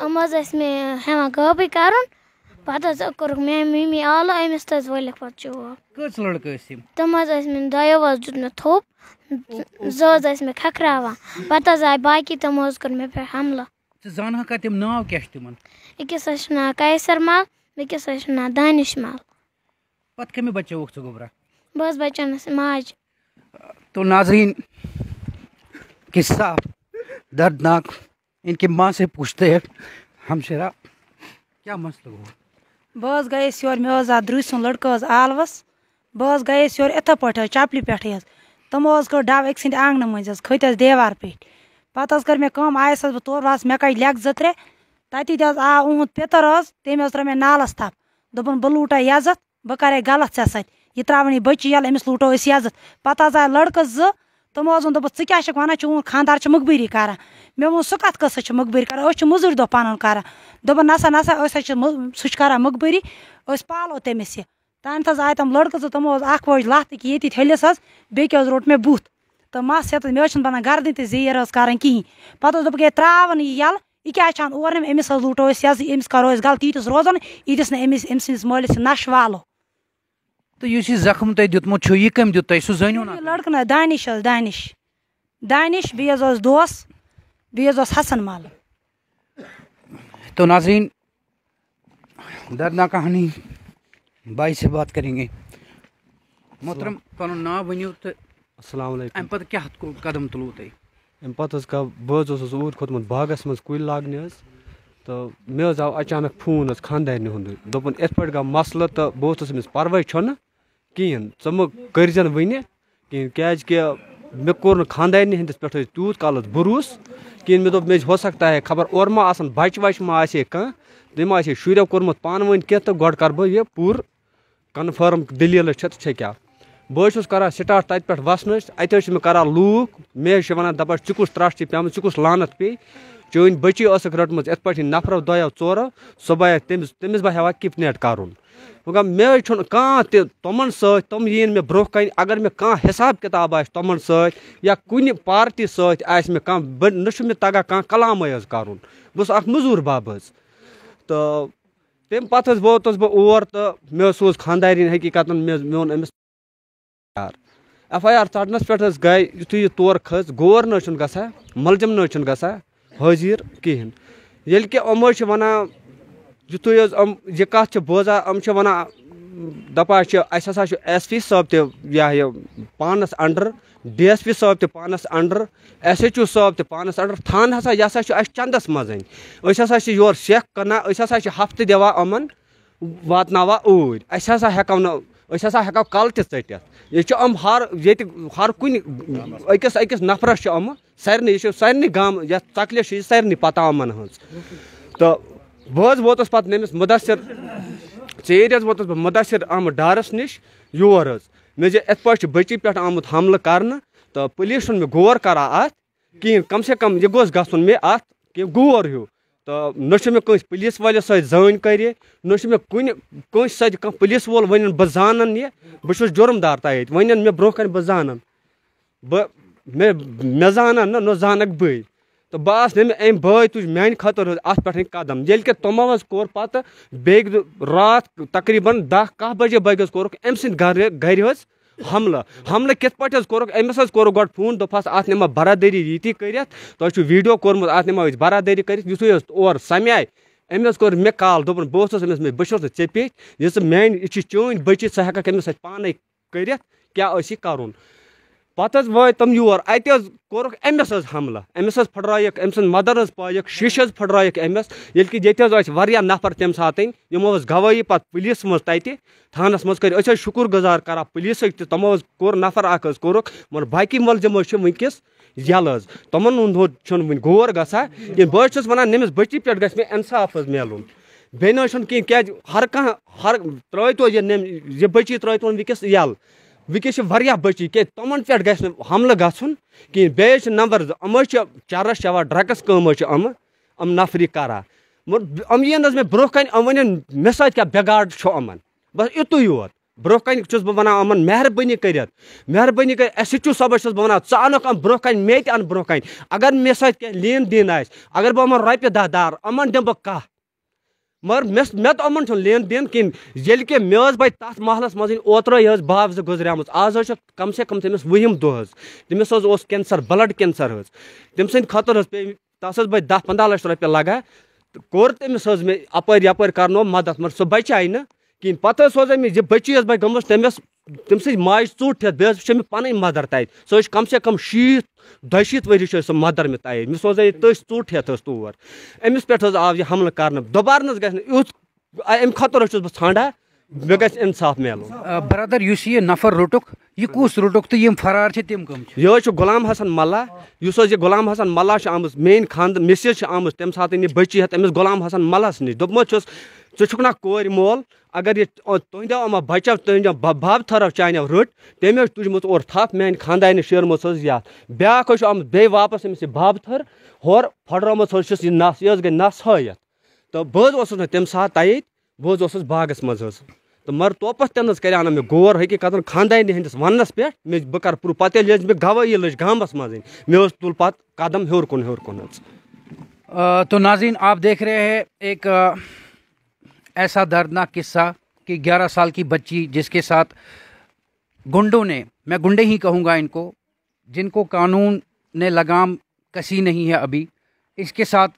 میں ہیوان غٲبٕے کَرُن پَتہٕ حظ کوٚرُکھ میٛانہِ مٔمی آلہٕ أمِس تہِ حظ وٲلِکھ پَتہٕ چوب. کٔژ لڑکہٕ ٲسۍ یِم؟ تِم حظ ٲسۍ مےٚ دۄیو حظ دیُت مےٚ تھوٚپ 2 حظ ٲسۍ مےٚ کھَکھراوان پَتہٕ حظ آے باقٕے تِمو حظ کوٚر مےٚ پٮ۪ٹھ حملہٕ. ژٕ زانہکھا تِم ناو کیٛاہ چھِ تِمن؟ أکِس حظ چھُ ناو قیصر مل بیٚکِس حظ چھُ ناو دانِش مل. پتہٕ کٔمہِ بچووُکھ ژٕ گوٚبرا؟ بہٕ حظ بچٲونَس ماجہِ. تو ناظرین قصہ دردناک ان کی ماں سے پوچھتے ہیں ہمشیرہ کیا مسئلہ ہوا؟ بہٕ حظ گٔیَس یورٕ مےٚ حظ آو درٛوٚسۍ سُنٛد لٔڑکہٕ حظ آلوَس بہٕ حظ گٔیَس یورٕ یِتھَے پٲٹھۍ حظ چَپلہِ پٮ۪ٹھٕے حظ تِمو حظ کٔڑ ڈَبہٕ أکۍ سٕنٛدِ آنٛگنہٕ مٔنٛزۍ حظ کھٔتۍ حظ دیوار پیٚٹھۍ پَتہٕ حظ کٔر مےٚ کٲم آیَس حظ بہٕ تورٕ بہٕ حظ مےٚ کَجہِ لٮ۪کہٕ 2-3 تَتی حظ آو اُہُنٛد پِتٕر حظ تٔمۍ حظ ترٛٲو مےٚ نالَس تھپھ دوٚپُن بہٕ لوٗٹے یَزَتھ بہٕ کَرے غلط ژےٚ سۭتۍ یہِ ترٛاوٕنۍ یہِ بٔچی یَلہٕ أمِس لوٗٹو أسۍ یَزَتھ پَتہٕ حظ آے لٔڑکہٕ 2 تِمو حظ ووٚن دوٚپُکھ ژٕ کیٛاہ چھَکھ وَنان چون خانٛدار چھُ مُخبٔری کَران مےٚ ووٚن سُہ کَتھ قٕصہٕ چھُ مُخبٔری کَران أسۍ چھِ مٔزوٗرۍ دۄہ پَنُن کَران دوٚپُن نَسا نَسا أسۍ حظ چھِ سُہ چھُ کَران مُخبٔری أسۍ پالو تٔمِس یہِ تانٮ۪تھ حظ آے تِم لٔڑکہٕ 2 تِمو حظ اَکھ وٲج لَتھ أکہِ ییٚتہِ تھٔلِس حظ بیٚکہِ حظ روٚٹ مےٚ بُتھ تہٕ مَس ہٮ۪تھ مےٚ حظ چھِنہٕ بَنان گردٕنۍ تہِ زیٖر حظ کَرٕنۍ کِہیٖنۍ پَتہٕ حظ دوٚپُکھ ہے ترٛاو نہٕ یہِ یَلہٕ یہِ کیٛازِ چھَنہٕ اور نِم أمِس حظ لوٗٹو أسۍ یَزٕ أمِس کَرو أسۍ غلط ییٖتِس روزو نہٕ ییٖتِس نہٕ أمۍ سٕنٛدِس مٲلِس یہِ نَشہٕ والو. تہٕ یُس یہِ زخم تۄہہِ دیُتمُت چھُ یہِ کٔمۍ دیُت تۄہہِ سُہ زٲنِو نا؟ لٔڑکہٕ نہ دانِش حظ دانِش بیٚیہِ حظ اوس دوس بیٚیہِ حظ اوس حسن مل. تو ناظرین دردناک کہانی بھائی سے بات کریں گے. محترم پنُن ناو ؤنِو تہٕ السلام علیکم. اَمہِ پتہٕ کیٛاہ قدم تُلوٕ تۄہہِ؟ اَمہِ پتہٕ حظ بہٕ حظ اوسُس اوٗرۍ کھوٚتمُت باغس منٛز کُلۍ لاگنہِ حظ تہٕ مےٚ حظ آو اچانک فون حظ خانٛدارنہِ ہُنٛدُے دوٚپُن یِتھ پٲٹھۍ گوٚو مسلہٕ تہٕ بہٕ اوسُس أمِس پرواے چھُنہٕ کِہیٖنۍ ژٕ مہٕ کٔرۍزٮ۪ن وٕنہِ کِہیٖنۍ کیٛازِکہِ مےٚ کوٚر نہٕ خانٛدارنہِ ہِنٛدِس پٮ۪ٹھ حظ تیوٗت کال حظ بروسہٕ کِہیٖنۍ مےٚ دوٚپ مےٚ ہو سکتا ہے خبر اورٕ ما آسان بچہِ وچہِ ما آسہِ ہے کانٛہہ تٔمۍ ما آسہِ ہے شُریو کوٚرمُت پانہٕ ؤنۍ کینٛہہ تہٕ گۄڈٕ کَرٕ بہٕ یہِ پوٗرٕ کنفٲرٕم دٔلیٖل حظ چھِ کیٛاہ بہٕ حظ چھُس کران سٹاٹ تَتہِ پٮ۪ٹھ وَسنٕچ اَتہِ حظ چھِ مےٚ کران لوٗکھ مےٚ حظ چھِ وَنان دَپان ژٕ کُس ترٛٹھ چھِ پیٚومٕژ ژٕ کُس لانت پیٚیہِ چٲنۍ بٔچی ٲسٕکھ رٔٹمٕژ یِتھ پٲٹھۍ نفرو 2-4 صُبحٲے تٔمِس بہٕ ہٮ۪وان کِپنیٹ کَرُن وۄنۍ گوٚو مےٚ حظ چھُنہٕ کانٛہہ تہِ تِمن سۭتۍ تِم یِن مےٚ برونٛہہ کَنہِ اگر مےٚ کانٛہہ حِساب کِتاب آسہِ تِمن سۭتۍ یا کُنہِ پارٹی سۭتۍ آسہِ مےٚ کانٛہہ نہ چھُ مےٚ تگان کانٛہہ کلامٕے حظ کَرُن بہٕ چھُس اکھ موٚزوٗر بب حظ تہٕ تَمہِ پتہٕ حظ ووتُس بہٕ اور تہٕ مےٚ حظ سوٗز خانٛدارٮ۪ن حقیٖقتن مےٚ ووٚن أمِس FIR ژٹنس پٮ۪ٹھ حظ گٔے یُتھُے یہِ تورٕ کھٔژ گور نہ حظ چھُنہٕ گژھان ملزم نہ حظ چھُنہٕ گژھان حٲضِر کِہیٖنۍ ییٚلہِ کہِ یِم حظ چھِ وَنان یُتھُے حظ یِم یہِ کَتھ چھِ بوزان یِم چھِ وَنان دَپان چھِ اَسہِ ہسا چھُ SP صٲب تہِ یہِ پانس انڈر DSP صٲب تہِ پانس انڈر SHO صٲب تہِ پانس انڈر تھانہٕ ہسا یہِ ہسا چھُ اَسہِ چندس منٛزٕے أسۍ ہسا چھِ یورٕ سٮ۪کھ کٕنان أسۍ ہسا چھِ ہفتہٕ دِوان یِمن واتناوان اوٗرۍ أسۍ ہسا ہٮ۪کو نہٕ أسۍ ہسا ہٮ۪کو کَلہٕ تہِ ژٔٹِتھ ییٚتہِ چھِ یِم ییٚتہِ ہر کُنہِ أکِس نفرس چھِ یِمہٕ سارنٕے یہِ چھِ سارنٕے گامہٕ یَتھ ژکلہِ چھِ یہِ سارنٕے پتہ یِمن ہٕنٛز تہٕ بہٕ حظ ووتُس پتہٕ أمِس مُدثر ژیٖرۍ حظ ووتُس بہٕ مُدثر احمد ڈارس نِش یور حظ مےٚ چھِ یِتھ پٲٹھۍ چھِ بٔچی پٮ۪ٹھ آمُت حملہٕ کرنہٕ تہٕ پُلیٖس چھُنہٕ مےٚ غور کران اَتھ کِہیٖنۍ کم سے کم یہِ گوٚژھ گژھُن مےٚ اَتھ کینٛہہ غور ہیوٗ تہٕ نہ چھُ مےٚ کٲنٛسہِ پُلیٖس وٲلِس سۭتۍ زٲنۍ کٔرِتھ نہ چھُ مےٚ کٲنٛسہِ سۭتۍ کانٛہہ پُلیٖس وول ؤنِن بہٕ زانن یہِ بہٕ چھُس جُرم دار تَتہِ ؤنِن مےٚ برونٛہہ کَنہِ بہٕ زانن مےٚ زانن نہٕ زانکھ بٕے تہٕ بہٕ آس أمۍ بٲے تُج میانہِ خٲطرٕ حظ اَتھ پٮ۪ٹھ قدم ییٚلہِ کہِ تِمو حظ کوٚر پتہٕ بیٚکہِ دۄہ راتھ تقریٖبن 10-11 بجے بٲگۍ حظ کوٚرُکھ أمۍ سٕنٛدِ گرِ حظ حملہٕ کِتھ پٲٹھۍ حظ کوٚرُکھ أمِس حظ کوٚرُکھ گۄڈٕ فون دوٚپہَس اَتھ نِمو برادٔری ییٚتی کٔرِتھ تۄہہِ چھُو ویٖڈیو کوٚرمُت اَتھ نِمو أسۍ برادٔری کٔرِتھ یِتھُے حظ اور سمیاے أمۍ حظ کوٚر مےٚ کال دوٚپُن بہٕ اوسُس أمِس بہٕ چھُس نہٕ ژےٚ پیٚٹھۍ یہِ ژٕ میانہِ یہِ چھِ چٲنۍ بٔچی ژٕ ہٮ۪ککھ أمِس سۭتۍ پانے کٔرِتھ کیٛاہ ٲسۍ یہِ کَرُن پتہٕ حظ وٲتۍ تِم یور اَتہِ حظ کوٚرُکھ أمِس حظ حملہٕ أمِس حظ پھٕٹرٲیِکھ أمۍ سٕنٛز مدر حظ پٲیِکھ شیٖشہٕ حظ پھٕٹرٲیِکھ أمِس ییٚلہِ کہِ ییٚتہِ حظ ٲسۍ واریاہ نفر تَمہِ ساتہٕ یِمو حظ گوٲیی پتہٕ پُلیٖس منٛز تَتہِ تھانس منٛز کٔرۍ أسۍ حظ شُکُر گُزار کران پُلیٖسٕکۍ تہِ تِمو حظ کوٚر نفر اکھ حظ کوٚرُکھ مگر باقٕے مُلزِم حظ چھِ وٕنکیٚس یَلہٕ حظ تِمن ہُنٛد چھُنہٕ وُنہِ غور گژھان کِہیٖنۍ بہٕ حظ چھُس وَنان أمِس بٔچی پٮ۪ٹھ گژھِ مےٚ اِنصاف حظ میلُن بیٚیہِ نہ حظ چھُنہٕ کِہیٖنۍ کیٛازِ ہر کانٛہہ ترٛٲیتو یہِ بٔچی ترٛٲیتون وٕنکیٚس یَلہٕ وٕنکیٚس چھِ واریاہ بٔچی کیٛازِ تِمن پٮ۪ٹھ گژھِ نہٕ حملہٕ گژھُن کِہیٖنۍ بیٚیہِ حظ چھِ نمبر 2 یِم حظ چھِ چرس چٮ۪وان ڈرٛگٕس کٲم حظ چھِ یِم نفری کران مگر یِم یِن حظ مےٚ برونٛہہ کَنہِ یِم ؤنِن مےٚ سۭتۍ کیٛاہ بِگاڑ چھُ یِمن بس یِتُے یوت برو کن چھس بہ ونان یمن مہربٲنی کر ایس ایچ او صٲبس چھس بہ ونان ژٕ انکھ یم برو کن مے تہِ ان برو کن اگر مے سۭتۍ کینٛہہ لین دین آسہِ اگر بہ یمن رۄپیہِ 10 دار یمن دِمہٕ بہ کاہ مگر مے تو یمن چھُنہٕ لین دین کِہیٖنۍ ییٚلہِ کہِ مےٚ ٲس بَچہِ تَتھ محلس منٛز اوترے ٲس باب 2 گُزریمٕژ آز حظ چھِ کم سے کم تٔمِس 20 دۄہ حظ تٔمِس حظ اوس کینسر بلڈ کینسر حظ تٔمۍ سٕنٛدِ خٲطرٕ حظ پیٚیہِ تَس حظ بَچہِ 10-15 لَچھ رۄپیہِ لگان کوٚر تٔمِس حظ مےٚ اَپٲرۍ یَپٲرۍ کرنو مدد مگر سُہ بچاے نہٕ کِہیٖنۍ پتہٕ حظ سوزے مےٚ یہِ بٔچی حظ بَچہِ گٔمٕژ تٔمِس تٔمۍ سٕنٛزِ ماجہِ ژوٚٹ ہٮ۪تھ بیٚیہِ حظ چھِ مےٚ پنٕنۍ مدر تَتہِ سۄ حظ چھِ کم سے کم 60-62 ؤری چھِ سۄ مدر مےٚ تَتہِ مےٚ سوزے یہِ تٔژھۍ ژوٚٹ ہٮ۪تھ حظ تور أمِس پٮ۪ٹھ حظ آو یہِ حملہٕ کرنہٕ دوبارٕ نہ حظ گژھِ نہٕ یُتھ اَمہِ خٲطرٕ حظ چھُس بہٕ ژھانڈان مےٚ گژھِ اِنصاف میلُن برادر یُس یہِ نفر روٚٹُکھ یہِ کُس روٚٹُکھ تہٕ یِم فرار چھِ تِم کٕم چھِ یہِ حظ چھُ غلام حسن ملا یُس حظ یہِ غلام حسن ملا چھِ آمٕژ میٲنۍ خاندر مِسِز چھِ آمٕژ تَمہِ ساتہٕ یہِ بٔچی ہٮ۪تھ أمِس غلام حسن ملس نِش دوٚپمُت چھُس ژٕ چھُکھ نا کورِ مول اگر یہِ تُہنٛدیو یِمو بچو تُہنٛدیو بابہٕ تھرو چانیو رٔٹ تٔمۍ حظ تُجمٕژ اورٕ تھپھ میانہِ خاندانہِ شیرمٕژ حظ یتھ بیاکھ حظ چھُ آمُت بیٚیہِ واپس أمِس یہِ بابہٕ تھر ہورٕ پھٹرٲومٕژ حظ چھُس یہِ نس یہِ حظ گٔے نس ہٲیِتھ تہٕ بہٕ حظ اوسُس نہٕ تَمہِ ساتہٕ تَتہِ بہٕ حظ اوسُس باغس منٛز حظ تہٕ مگر توپتھ تہِ نہٕ حظ کریٛاو نہٕ مےٚ غور حقیٖقتن خاندانہِ ہٕنٛدِس وننس پٮ۪ٹھ بہٕ کرٕ پرٛوٗف پتہٕ ییٚلہِ حظ مےٚ گوٲیی لٔج گامس منٛز مےٚ حظ تُل پتہٕ قدم ہیوٚر کُن حظ تو ناظرین آپ دیکھ رہے ہیں ایک ایسا دردناک قصہ کہ 11 سال کی بچی جس کے ساتھ گنڈوں نے میں گنڈے ہی کہوں گا ان کو جن کو قانون نے لگام کسی نہیں ہے ابھی اس کے ساتھ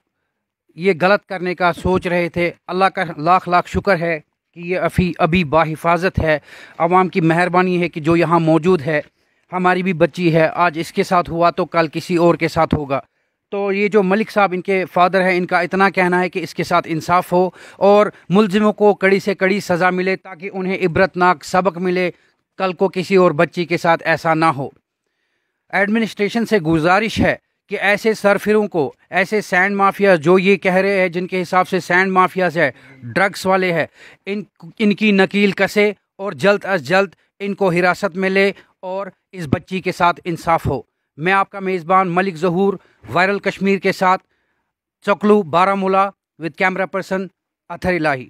یہ غلط کرنے کا سوچ رہے تھے اللہ کا لاکھ لاکھ شکر ہے کہ یہ ابھی باحفاظت ہے عوام کی مہربانی ہے کہ جو یہاں موجود ہے ہماری بھی بچی ہے آج اس کے ساتھ ہوا تو کل کسی اور کے ساتھ ہوگا تو یہ جو ملک صاحب ان کے فادر ہیں ان کا اتنا کہنا ہے کہ اس کے ساتھ انصاف ہو اور ملزموں کو کڑی سے کڑی سزا ملے تاکہ انہیں عبرتناک سبق ملے کل کو کسی اور بچی کے ساتھ ایسا نہ ہو ایڈمنسٹریشن سے گزارش ہے کہ ایسے سرفروں کو ایسے سینڈ مافیا جو یہ کہہ رہے ہیں جن کے حساب سے سینڈ مافیاز ہے ڈرگس والے ہیں ان کی نکیل کسے اور جلد از جلد ان کو حراست میں لے اور اس بچی کے ساتھ انصاف ہو میں آپ کا میزبان ملک ظہور وائرل کشمیر کے ساتھ چکلو بارہ مولہ وتھ کیمرہ پرسن اطہر الہی